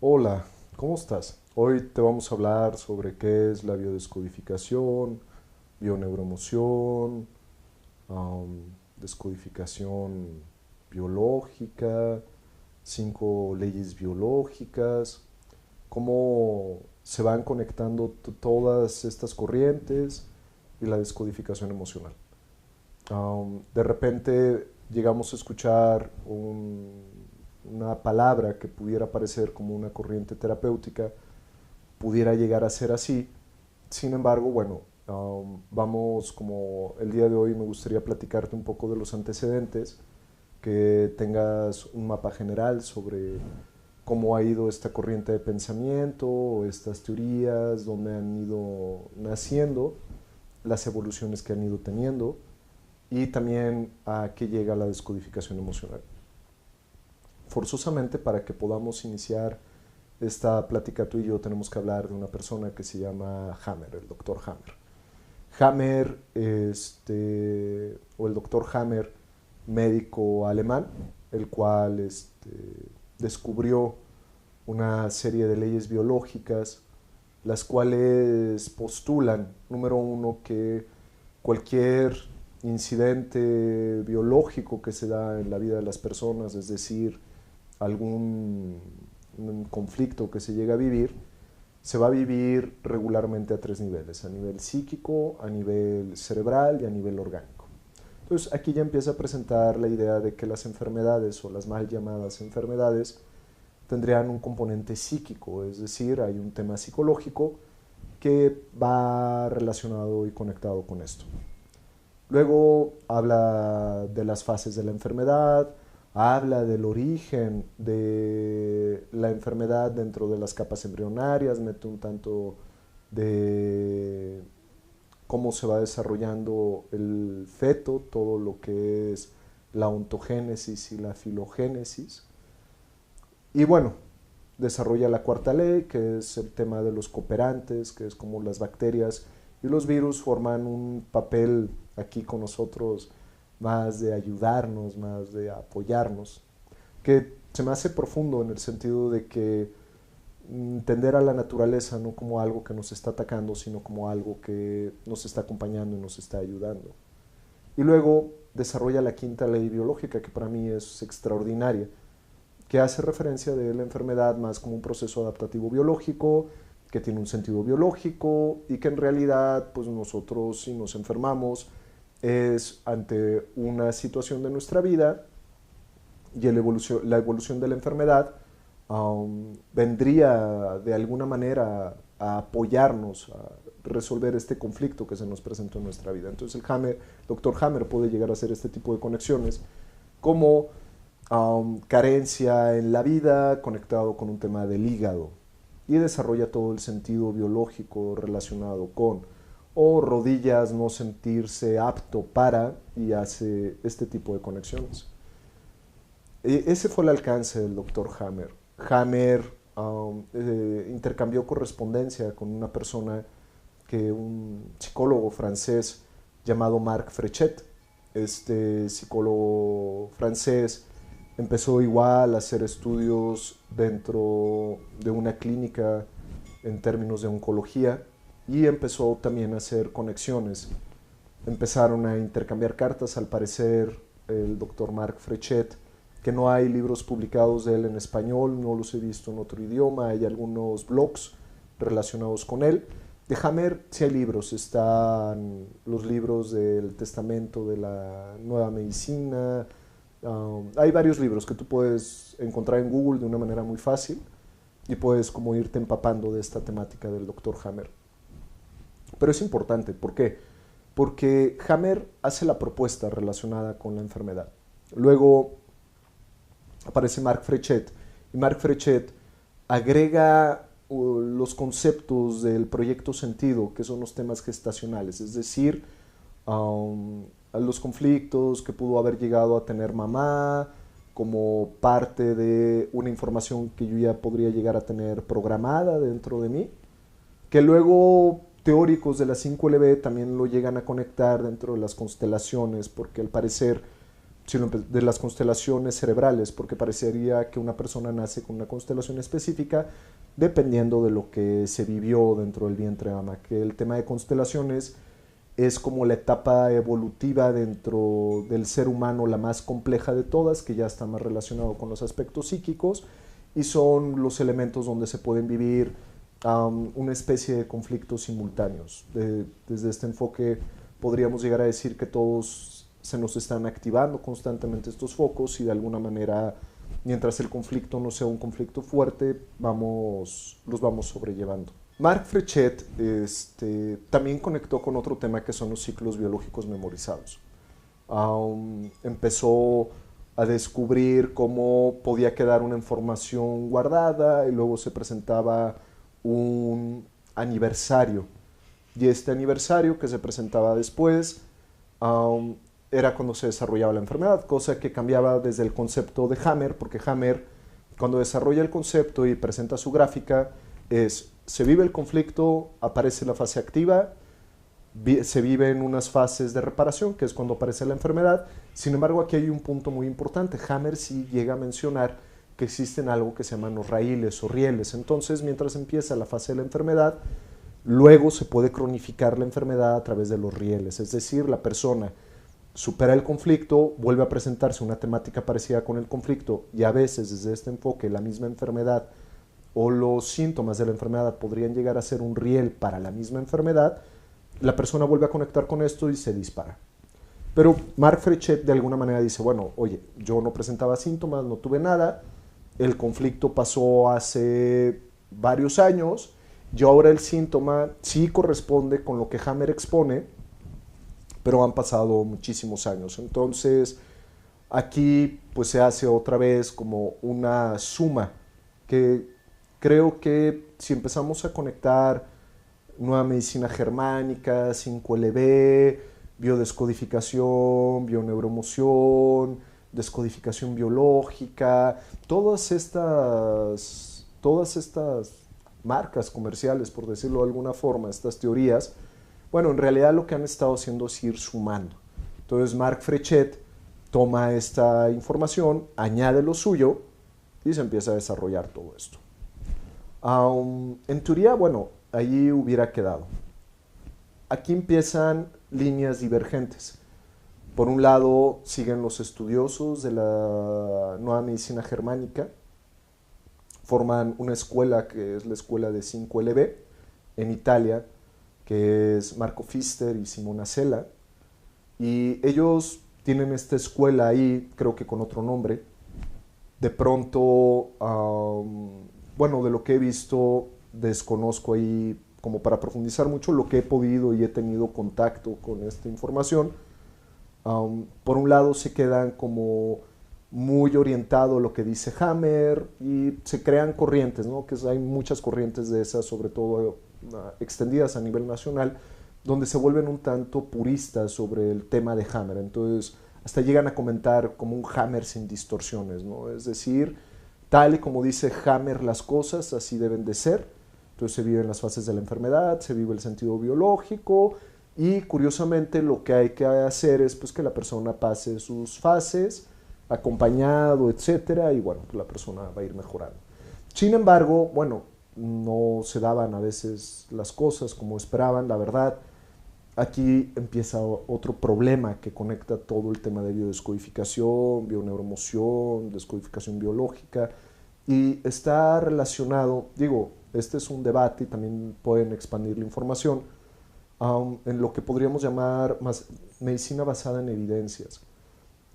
Hola, ¿cómo estás? Hoy te vamos a hablar sobre qué es la biodescodificación, bioneuroemoción, am, descodificación biológica, 5 leyes biológicas, cómo se van conectando todas estas corrientes y la descodificación emocional. De repente llegamos a escuchar una palabra que pudiera parecer como una corriente terapéutica, pudiera llegar a ser así. Sin embargo, bueno, vamos como el día de hoy me gustaría platicarte un poco de los antecedentes, que tengas un mapa general sobre cómo ha ido esta corriente de pensamiento, estas teorías, dónde han ido naciendo, las evoluciones que han ido teniendo y también a qué llega la descodificación emocional. Forzosamente, para que podamos iniciar esta plática tú y yo, tenemos que hablar de una persona que se llama Hammer, el doctor Hammer. Hammer, o el doctor Hammer, médico alemán, el cual descubrió una serie de leyes biológicas, las cuales postulan, número uno, que cualquier incidente biológico que se da en la vida de las personas, es decir, algún un conflicto que se llega a vivir, se va a vivir regularmente a 3 niveles: a nivel psíquico, a nivel cerebral y a nivel orgánico. Entonces aquí ya empieza a presentar la idea de que las enfermedades o las mal llamadas enfermedades tendrían un componente psíquico, es decir, hay un tema psicológico que va relacionado y conectado con esto. Luego habla de las fases de la enfermedad, habla del origen de la enfermedad dentro de las capas embrionarias, mete un tanto de cómo se va desarrollando el feto, todo lo que es la ontogénesis y la filogénesis. Y bueno, desarrolla la cuarta ley, que es el tema de los cooperantes, que es como las bacterias y los virus forman un papel aquí con nosotros más de ayudarnos, más de apoyarnos, que se me hace profundo en el sentido de que entender a la naturaleza no como algo que nos está atacando, sino como algo que nos está acompañando y nos está ayudando. Y luego desarrolla la quinta ley biológica, que para mí es extraordinaria, que hace referencia de la enfermedad más como un proceso adaptativo biológico, que tiene un sentido biológico y que en realidad pues nosotros si nos enfermamos es ante una situación de nuestra vida y la evolución de la enfermedad vendría de alguna manera a apoyarnos a resolver este conflicto que se nos presentó en nuestra vida. Entonces doctor Hammer puede llegar a hacer este tipo de conexiones como carencia en la vida conectado con un tema del hígado y desarrolla todo el sentido biológico relacionado con o rodillas no sentirse apto para y hace este tipo de conexiones. Ese fue el alcance del doctor Hammer. Hammer intercambió correspondencia con una persona, un psicólogo francés llamado Marc Frechet. Este psicólogo francés empezó igual a hacer estudios dentro de una clínica en términos de oncología y empezó también a hacer conexiones. Empezaron a intercambiar cartas, al parecer el doctor Marc Frechet, que no hay libros publicados de él en español, no los he visto en otro idioma, hay algunos blogs relacionados con él. De Hammer sí hay libros, están los libros del Testamento de la Nueva Medicina, hay varios libros que tú puedes encontrar en Google de una manera muy fácil y puedes como irte empapando de esta temática del doctor Hammer. Pero es importante, ¿por qué? Porque Hammer hace la propuesta relacionada con la enfermedad. Luego aparece Marc Frechet y Marc Frechet agrega los conceptos del proyecto sentido, que son los temas gestacionales, es decir, a los conflictos que pudo haber llegado a tener mamá, como parte de una información que yo ya podría llegar a tener programada dentro de mí, que luego teóricos de la 5LB también lo llegan a conectar dentro de las constelaciones, porque al parecer de las constelaciones cerebrales, porque parecería que una persona nace con una constelación específica dependiendo de lo que se vivió dentro del vientre de mamá, que el tema de constelaciones es como la etapa evolutiva dentro del ser humano, la más compleja de todas, que ya está más relacionado con los aspectos psíquicos, y son los elementos donde se pueden vivir una especie de conflictos simultáneos. Desde este enfoque podríamos llegar a decir que todos se nos están activando constantemente estos focos y de alguna manera, mientras el conflicto no sea un conflicto fuerte, los vamos sobrellevando. Marc Frechet también conectó con otro tema que son los ciclos biológicos memorizados. Empezó a descubrir cómo podía quedar una información guardada y luego se presentaba un aniversario. Y este aniversario que se presentaba después era cuando se desarrollaba la enfermedad, cosa que cambiaba desde el concepto de Hammer, porque Hammer, cuando desarrolla el concepto y presenta su gráfica, se vive el conflicto, aparece la fase activa, se vive en unas fases de reparación, que es cuando aparece la enfermedad. Sin embargo, aquí hay un punto muy importante. Hammer sí llega a mencionar que existen algo que se llaman los raíles o rieles. Entonces, mientras empieza la fase de la enfermedad, luego se puede cronificar la enfermedad a través de los rieles. Es decir, la persona supera el conflicto, vuelve a presentarse una temática parecida con el conflicto y a veces desde este enfoque la misma enfermedad o los síntomas de la enfermedad podrían llegar a ser un riel para la misma enfermedad. La persona vuelve a conectar con esto y se dispara. Pero Marc Frechet de alguna manera dice, bueno, oye, yo no presentaba síntomas, no tuve nada, el conflicto pasó hace varios años, y ahora el síntoma sí corresponde con lo que Hammer expone, pero han pasado muchísimos años. Entonces, aquí pues se hace otra vez como una suma, que creo que si empezamos a conectar nueva medicina germánica, 5LB, biodescodificación, bioneuroemoción, descodificación biológica, todas estas marcas comerciales, por decirlo de alguna forma, estas teorías, bueno, en realidad lo que han estado haciendo es ir sumando. Entonces Marc Frechet toma esta información, añade lo suyo y se empieza a desarrollar todo esto. En teoría, bueno, allí hubiera quedado. Aquí empiezan líneas divergentes. Por un lado, siguen los estudiosos de la nueva medicina germánica, forman una escuela que es la escuela de 5LB en Italia, que es Marco Pfister y Simona Sella, y ellos tienen esta escuela ahí, creo que con otro nombre. De pronto, bueno, de lo que he visto, desconozco ahí como para profundizar mucho, lo que he podido y he tenido contacto con esta información. Por un lado se quedan como muy orientado a lo que dice Hammer y se crean corrientes, ¿no? Que hay muchas corrientes de esas, sobre todo extendidas a nivel nacional, donde se vuelven un tanto puristas sobre el tema de Hammer. Entonces, hasta llegan a comentar como un Hammer sin distorsiones, ¿no? Es decir, tal y como dice Hammer las cosas, así deben de ser. Entonces se viven las fases de la enfermedad, se vive el sentido biológico y curiosamente lo que hay que hacer es pues, que la persona pase sus fases, acompañado, etcétera, y bueno, la persona va a ir mejorando. Sin embargo, bueno, no se daban a veces las cosas como esperaban, la verdad. Aquí empieza otro problema que conecta todo el tema de biodescodificación, bioneuroemoción, descodificación biológica, y está relacionado, digo, este es un debate y también pueden expandir la información, en lo que podríamos llamar medicina basada en evidencias.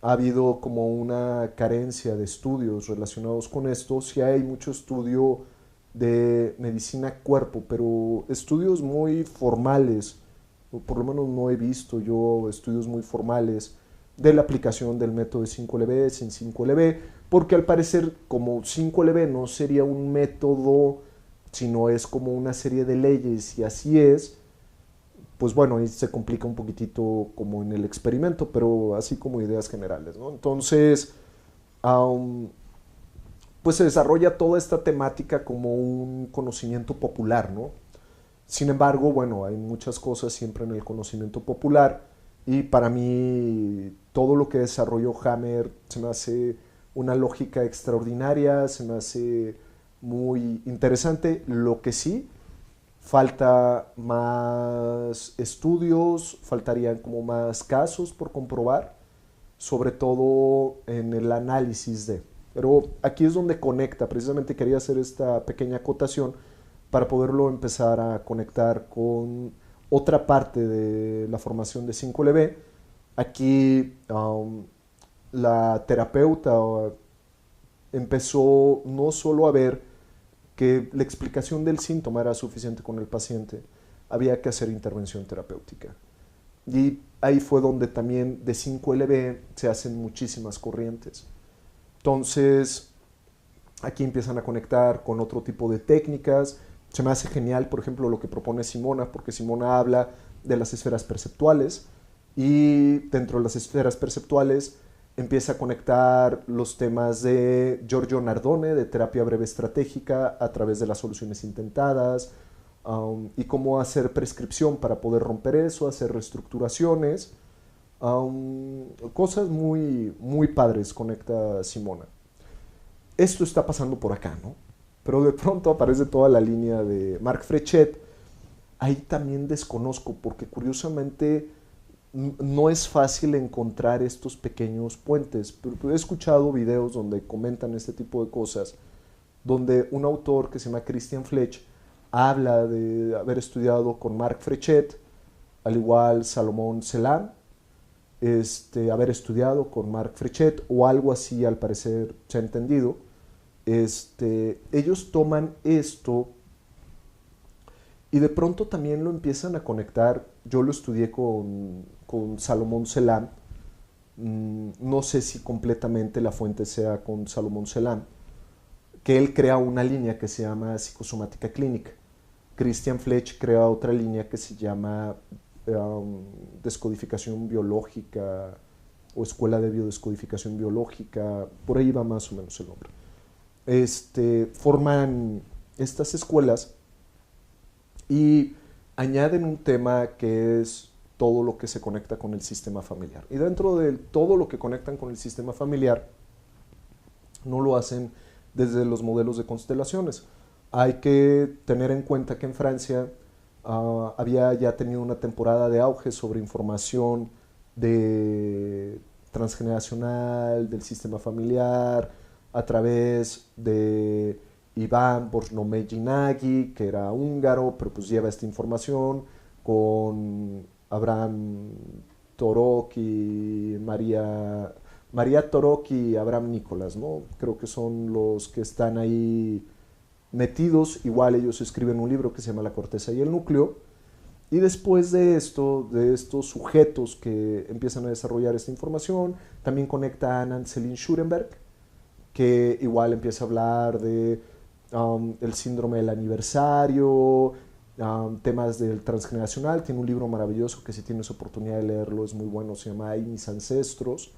Ha habido como una carencia de estudios relacionados con esto. Sí hay mucho estudio de medicina cuerpo, pero estudios muy formales, o por lo menos no he visto yo estudios muy formales de la aplicación del método de 5LB sin 5LB, porque al parecer como 5LB no sería un método, sino es como una serie de leyes y así es, pues bueno, ahí se complica un poquitito como en el experimento, pero así como ideas generales, ¿no? Entonces, pues se desarrolla toda esta temática como un conocimiento popular, ¿no? Sin embargo, bueno, hay muchas cosas siempre en el conocimiento popular Y para mí todo lo que desarrolló Hammer se me hace una lógica extraordinaria, se me hace muy interesante. Lo que sí, falta más estudios, faltarían como más casos por comprobar, sobre todo en el análisis de. Pero aquí es donde conecta, precisamente quería hacer esta pequeña acotación para poderlo empezar a conectar con otra parte de la formación de 5LB. Aquí la terapeuta empezó no solo a ver que la explicación del síntoma era suficiente con el paciente, había que hacer intervención terapéutica. Y ahí fue donde también de 5LB se hacen muchísimas corrientes. Entonces, aquí empiezan a conectar con otro tipo de técnicas. Se me hace genial, por ejemplo, lo que propone Simona, porque Simona habla de las esferas perceptuales y dentro de las esferas perceptuales empieza a conectar los temas de Giorgio Nardone, de terapia breve estratégica a través de las soluciones intentadas, y cómo hacer prescripción para poder romper eso, hacer reestructuraciones. Cosas muy, muy padres conecta Simona. Esto está pasando por acá, ¿no? Pero de pronto aparece toda la línea de Marc Frechet. Ahí también desconozco, porque curiosamente no es fácil encontrar estos pequeños puentes. Pero he escuchado videos donde comentan este tipo de cosas, donde un autor que se llama Christian Fletch habla de haber estudiado con Marc Frechet, al igual Salomón Selam, haber estudiado con Marc Frechet o algo así, al parecer se ha entendido. Ellos toman esto y de pronto también lo empiezan a conectar. Yo lo estudié con Salomón Selam. No sé si completamente la fuente sea con Salomón Selam, que él crea una línea que se llama psicosomática clínica. Christian Fletch crea otra línea que se llama descodificación biológica o escuela de biodescodificación biológica, por ahí va más o menos el nombre. Forman estas escuelas y añaden un tema que es todo lo que se conecta con el sistema familiar. Y dentro de todo lo que conectan con el sistema familiar, no lo hacen desde los modelos de constelaciones. Hay que tener en cuenta que en Francia había ya tenido una temporada de auge sobre información de transgeneracional, del sistema familiar, a través de Iván Borjnomeji, que era húngaro, pero pues lleva esta información, con Abraham Torok y María Torok y Abraham Nicolás, ¿no? Creo que son los que están ahí metidos. Igual ellos escriben un libro que se llama La corteza y el núcleo. Y después de esto, de estos sujetos que empiezan a desarrollar esta información, también conecta a Anne-Céline Schurenberg, que igual empieza a hablar de el síndrome del aniversario, temas del transgeneracional. Tiene un libro maravilloso que si tienes oportunidad de leerlo es muy bueno, se llama Ay, mis ancestros.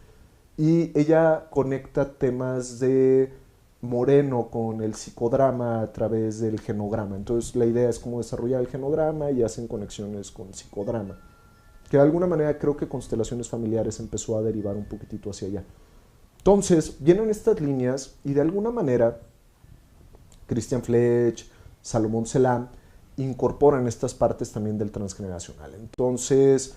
Y ella conecta temas de Moreno con el psicodrama a través del genograma. Entonces la idea es cómo desarrollar el genograma y hacen conexiones con psicodrama. Que de alguna manera creo que Constelaciones Familiares empezó a derivar un poquitito hacia allá. Entonces vienen estas líneas y de alguna manera Christian Fletch, Salomón Selam incorporan estas partes también del transgeneracional. Entonces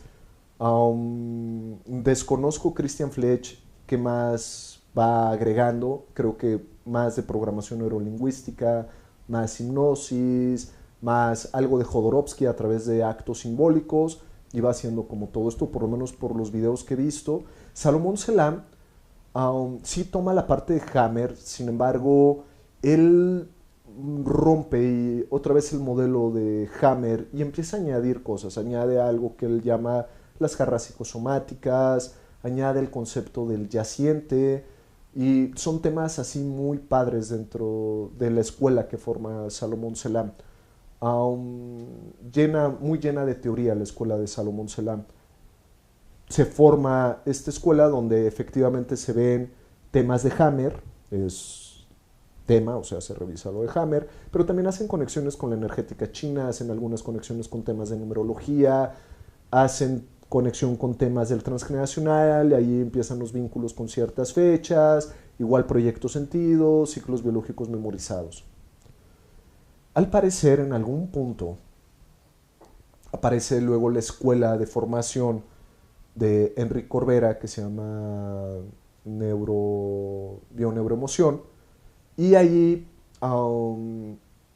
desconozco Christian Fletch qué más va agregando. Creo que más de programación neurolingüística, más hipnosis, más algo de Jodorowsky a través de actos simbólicos, y va haciendo como todo esto, por lo menos por los videos que he visto. Salomón Selam sí toma la parte de Hammer, sin embargo, él rompe y otra vez el modelo de Hammer y empieza a añadir cosas. Añade algo que él llama las jarras psicosomáticas, añade el concepto del yaciente, y son temas así muy padres dentro de la escuela que forma Salomón Selam. Muy llena de teoría la escuela de Salomón Selam. Se forma esta escuela donde efectivamente se ven temas de Hammer, es tema, o sea, se revisa lo de Hammer, pero también hacen conexiones con la energética china, hacen algunas conexiones con temas de numerología, hacen conexión con temas del transgeneracional, y ahí empiezan los vínculos con ciertas fechas, igual proyecto sentido, ciclos biológicos memorizados. Al parecer, en algún punto, aparece luego la escuela de formación de Enrique Corbera, que se llama Bioneuroemoción, y allí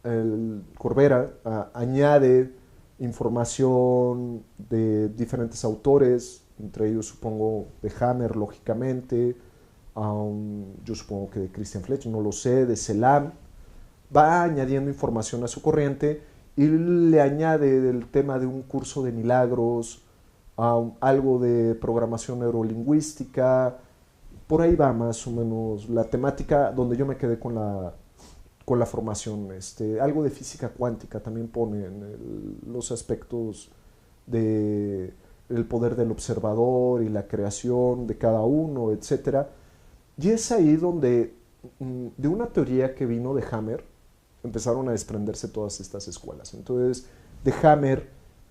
el Corbera añade información de diferentes autores, entre ellos supongo de Hammer, lógicamente, yo supongo que de Christian Fletcher, no lo sé, de Celan, va añadiendo información a su corriente y le añade del tema de un curso de milagros, algo de programación neurolingüística, por ahí va más o menos la temática donde yo me quedé con la formación. Algo de física cuántica también pone en los aspectos del poder del observador y la creación de cada uno, etc. Y es ahí donde, de una teoría que vino de Hammer, empezaron a desprenderse todas estas escuelas. Entonces, de Hammer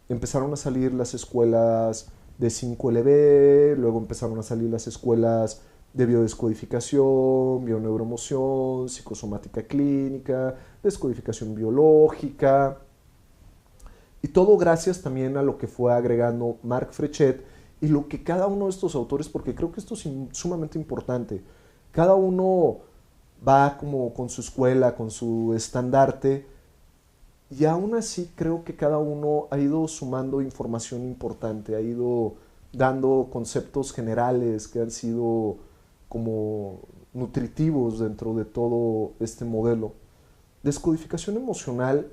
empezaron a salir las escuelas de 5LB, luego empezaron a salir las escuelas de biodescodificación, bioneuroemoción, psicosomática clínica, descodificación biológica, y todo gracias también a lo que fue agregando Marc Frechet y lo que cada uno de estos autores, porque creo que esto es sumamente importante, cada uno va como con su escuela, con su estandarte, y aún así creo que cada uno ha ido sumando información importante, ha ido dando conceptos generales que han sido como nutritivos dentro de todo este modelo. Descodificación emocional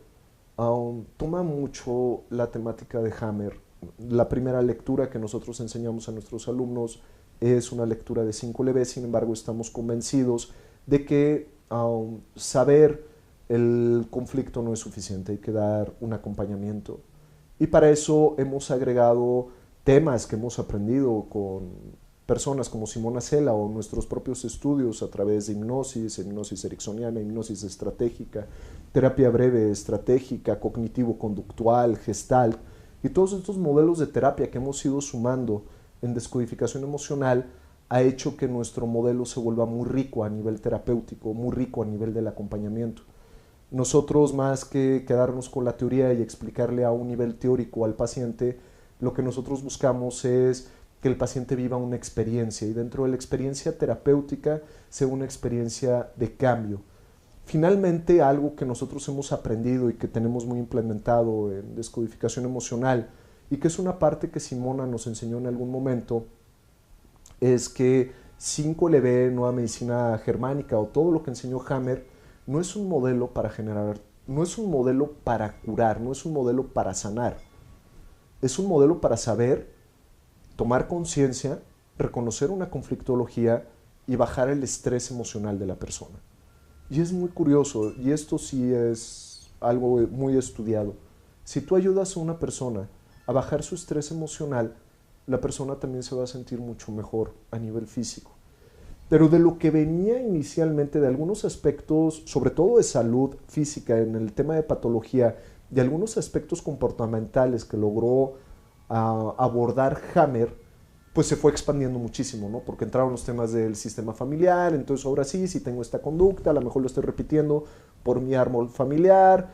toma mucho la temática de Hammer. La primera lectura que nosotros enseñamos a nuestros alumnos es una lectura de 5LB, sin embargo estamos convencidos de que saber el conflicto no es suficiente, hay que dar un acompañamiento. Y para eso hemos agregado temas que hemos aprendido con personas como Simona Sela o nuestros propios estudios a través de hipnosis ericksoniana, hipnosis estratégica, terapia breve estratégica, cognitivo-conductual, gestalt, y todos estos modelos de terapia que hemos ido sumando en descodificación emocional ha hecho que nuestro modelo se vuelva muy rico a nivel terapéutico, muy rico a nivel del acompañamiento. Nosotros, más que quedarnos con la teoría y explicarle a un nivel teórico al paciente, lo que nosotros buscamos es que el paciente viva una experiencia, y dentro de la experiencia terapéutica sea una experiencia de cambio. Finalmente, algo que nosotros hemos aprendido y que tenemos muy implementado en descodificación emocional, y que es una parte que Simona nos enseñó en algún momento, es que 5LB, Nueva Medicina Germánica, o todo lo que enseñó Hammer, no es un modelo para generar, no es un modelo para curar, no es un modelo para sanar. Es un modelo para saber, tomar conciencia, reconocer una conflictología y bajar el estrés emocional de la persona. Y es muy curioso, y esto sí es algo muy estudiado. Si tú ayudas a una persona a bajar su estrés emocional, la persona también se va a sentir mucho mejor a nivel físico. Pero de lo que venía inicialmente, de algunos aspectos, sobre todo de salud física, en el tema de patología, de algunos aspectos comportamentales que logró abordar Hammer, pues se fue expandiendo muchísimo, ¿no? Porque entraron los temas del sistema familiar, entonces ahora sí, si tengo esta conducta, a lo mejor lo estoy repitiendo por mi árbol familiar,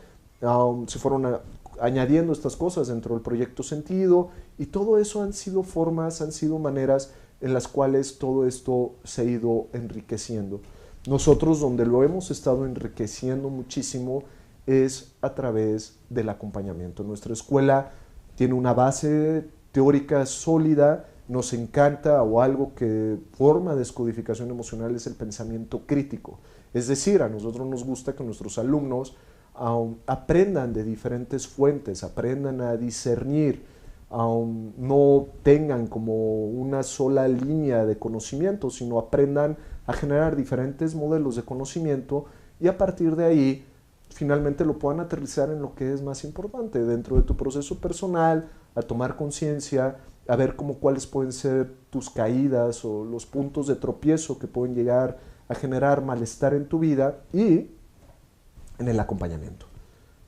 se fueron añadiendo estas cosas dentro del proyecto sentido, y todo eso han sido formas, han sido maneras en las cuales todo esto se ha ido enriqueciendo. Nosotros donde lo hemos estado enriqueciendo muchísimo es a través del acompañamiento. Nuestra escuela tiene una base teórica sólida, nos encanta, o algo que forma descodificación emocional es el pensamiento crítico. Es decir, a nosotros nos gusta que nuestros alumnos aprendan de diferentes fuentes, aprendan a discernir, no tengan como una sola línea de conocimiento, sino aprendan a generar diferentes modelos de conocimiento, y a partir de ahí finalmente lo puedan aterrizar en lo que es más importante dentro de tu proceso personal, a tomar conciencia, a ver cuáles pueden ser tus caídas o los puntos de tropiezo que pueden llegar a generar malestar en tu vida, y en el acompañamiento.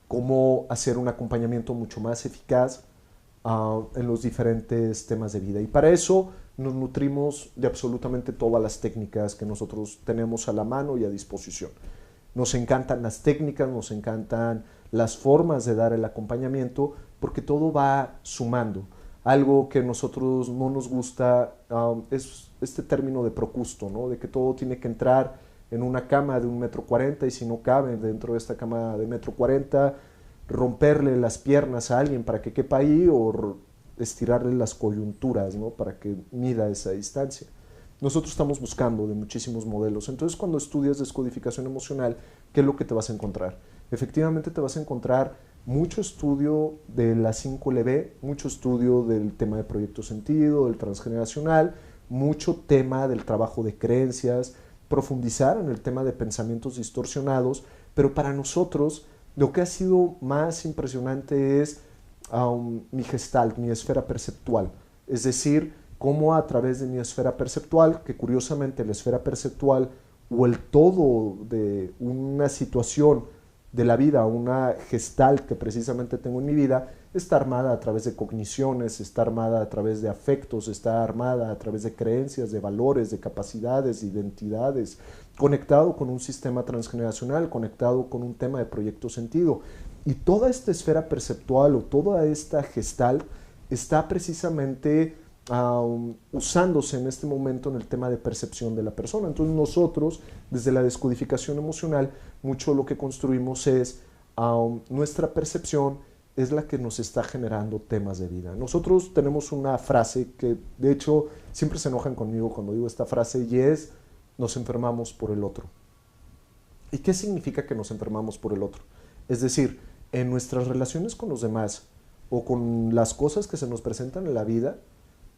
Cómo hacer un acompañamiento mucho más eficaz, en los diferentes temas de vida. Y para eso nos nutrimos de absolutamente todas las técnicas que nosotros tenemos a la mano y a disposición. Nos encantan las técnicas, nos encantan las formas de dar el acompañamiento, porque todo va sumando. Algo que a nosotros no nos gusta es este término de procusto, ¿no? De que todo tiene que entrar en una cama de 1,40 m y si no cabe dentro de esta cama de 1,40 m, romperle las piernas a alguien para que quepa ahí o estirarle las coyunturas, ¿no? Para que mida esa distancia. Nosotros estamos buscando de muchísimos modelos. Entonces, cuando estudias descodificación emocional, ¿qué es lo que te vas a encontrar? Efectivamente, te vas a encontrar mucho estudio de la 5LB, mucho estudio del tema de proyecto sentido, del transgeneracional, mucho tema del trabajo de creencias, profundizar en el tema de pensamientos distorsionados, pero para nosotros lo que ha sido más impresionante es mi gestalt, mi esfera perceptual, es decir, cómo a través de mi esfera perceptual, que curiosamente la esfera perceptual o el todo de una situación de la vida, una gestalt que precisamente tengo en mi vida, está armada a través de cogniciones, está armada a través de afectos, está armada a través de creencias, de valores, de capacidades, de identidades, conectado con un sistema transgeneracional, conectado con un tema de proyecto sentido. Y toda esta esfera perceptual o toda esta gestalt está precisamente usándose en este momento en el tema de percepción de la persona. Entonces nosotros, desde la descodificación emocional, mucho lo que construimos es nuestra percepción es la que nos está generando temas de vida. Nosotros tenemos una frase que, de hecho, siempre se enojan conmigo cuando digo esta frase y es, nos enfermamos por el otro. ¿Y qué significa que nos enfermamos por el otro? Es decir, en nuestras relaciones con los demás o con las cosas que se nos presentan en la vida,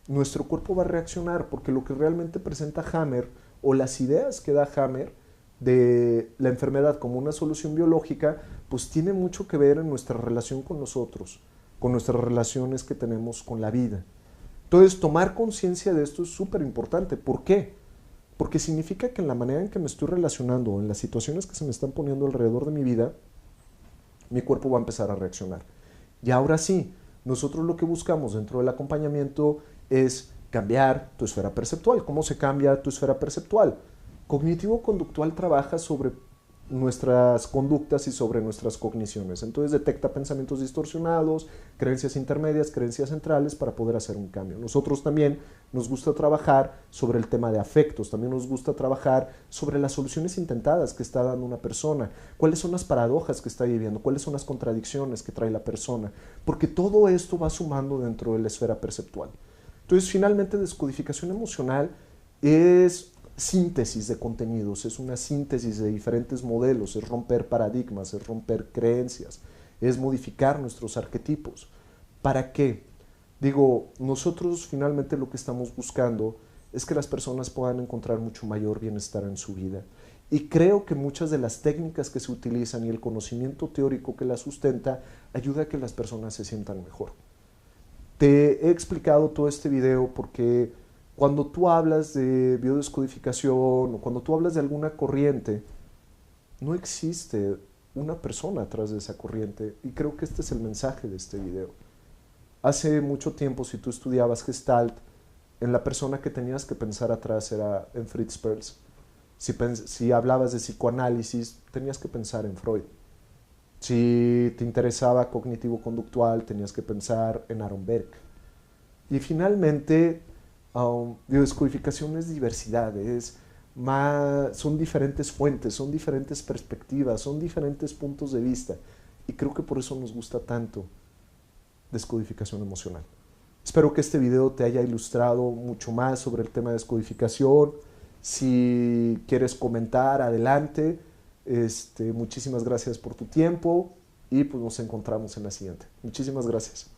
nuestro cuerpo va a reaccionar porque lo que realmente presenta Hammer o las ideas que da Hammer de la enfermedad como una solución biológica, pues tiene mucho que ver en nuestra relación con nosotros, con nuestras relaciones que tenemos con la vida. Entonces, tomar conciencia de esto es súper importante. ¿Por qué? Porque significa que en la manera en que me estoy relacionando, en las situaciones que se me están poniendo alrededor de mi vida, mi cuerpo va a empezar a reaccionar. Y ahora sí, nosotros lo que buscamos dentro del acompañamiento es cambiar tu esfera perceptual. ¿Cómo se cambia tu esfera perceptual? Cognitivo-conductual trabaja sobre nuestras conductas y sobre nuestras cogniciones. Entonces detecta pensamientos distorsionados, creencias intermedias, creencias centrales para poder hacer un cambio. Nosotros también nos gusta trabajar sobre el tema de afectos, también nos gusta trabajar sobre las soluciones intentadas que está dando una persona, cuáles son las paradojas que está viviendo, cuáles son las contradicciones que trae la persona, porque todo esto va sumando dentro de la esfera perceptual. Entonces, finalmente, descodificación emocional es síntesis de contenidos, es una síntesis de diferentes modelos, es romper paradigmas, es romper creencias, es modificar nuestros arquetipos. ¿Para qué? Digo, nosotros finalmente lo que estamos buscando es que las personas puedan encontrar mucho mayor bienestar en su vida. Y creo que muchas de las técnicas que se utilizan y el conocimiento teórico que las sustenta ayuda a que las personas se sientan mejor. Te he explicado todo este video porque cuando tú hablas de biodescodificación o cuando tú hablas de alguna corriente, no existe una persona atrás de esa corriente y creo que este es el mensaje de este video. Hace mucho tiempo, si tú estudiabas Gestalt, en la persona que tenías que pensar atrás era en Fritz Perls. Si hablabas de psicoanálisis, tenías que pensar en Freud. Si te interesaba cognitivo-conductual, tenías que pensar en Aaron Beck. Y finalmente, biodescodificación es diversidad, son diferentes fuentes, son diferentes perspectivas, son diferentes puntos de vista. Y creo que por eso nos gusta tanto descodificación emocional. Espero que este video te haya ilustrado mucho más sobre el tema de descodificación. Si quieres comentar, adelante. Muchísimas gracias por tu tiempo y pues nos encontramos en la siguiente. Muchísimas gracias.